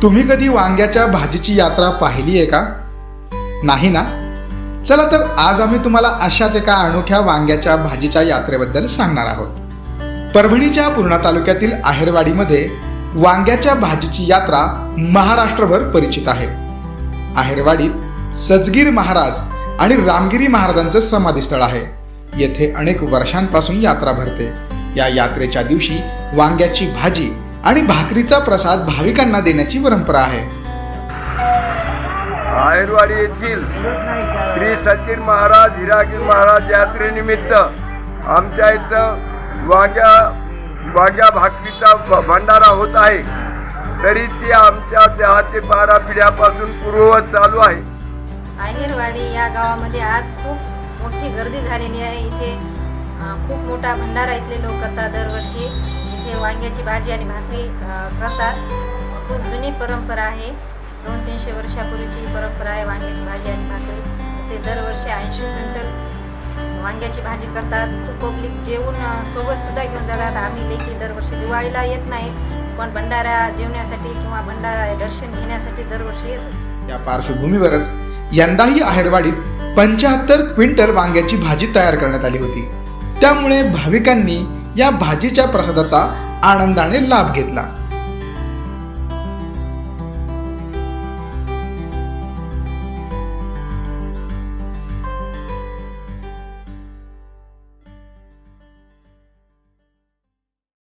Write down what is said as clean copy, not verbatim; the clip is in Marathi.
तुम्ही कधी वांग्याच्या भाजीची यात्रा पाहिली आहे का? नाही ना? चला तर आज आम्ही तुम्हाला अशाच एका अनोख्या वांग्याच्या भाजीच्या यात्रेबद्दल सांगणार आहोत। परभणीच्या पूर्णा तालुक्यातील आहेरवाडीमध्ये वांग्याच्या भाजीची यात्रा महाराष्ट्रभर परिचित आहे। आहेरवाडीत सजगीर महाराज आणि रामगिरी महाराजांचं समाधीस्थळ आहे। येथे अनेक वर्षांपासून यात्रा भरते। या यात्रेच्या दिवशी वांग्याची भाजी आणि भाकरीचा प्रसाद भाविकांना देण्याची परंपरा आहे। आहेरवाडी येथील श्री सजगीर महाराज हिरागिरी महाराज यात्रेनिमित्त आमच्या इथं वांग्या भाकरीचा भंडारा होत आहे। तरी ती आमच्या 10 ते 12 पिढ्यापासून पूर्ववत चालू आहे। आहेरवाडी या गावामध्ये आज खूप मोठी गर्दी झालेली आहे। इथे खूप मोठा भंडारा इथले लोक करतात। दरवर्षी इथे वांग्याची भाजी आणि भाकरी करतात। खूप जुनी परंपरा आहे। 200-300 वर्षापूर्वीची परंपरा आहे वांग्याची भाजी आणि भाकरी। ते दरवर्षी 80 क्विंटल वांग्याची भाजी करतात। खूप पब्लिक जेवून सोबत सुद्धा घेऊन जातात। आम्ही देखील दरवर्षी दिवाळीला येत नाहीत, पण भंडारा जेवण्यासाठी किंवा भंडारा दर्शन घेण्यासाठी दरवर्षी येतो। या पार्श्वभूमीवरच यंदाही आहेरवाडीत 75 क्विंटल वांग्याची भाजी तयार करण्यात आली होती। त्यामुळे भाविकांनी या भाजीच्या प्रसादाचा आनंदाने लाभ घेतला।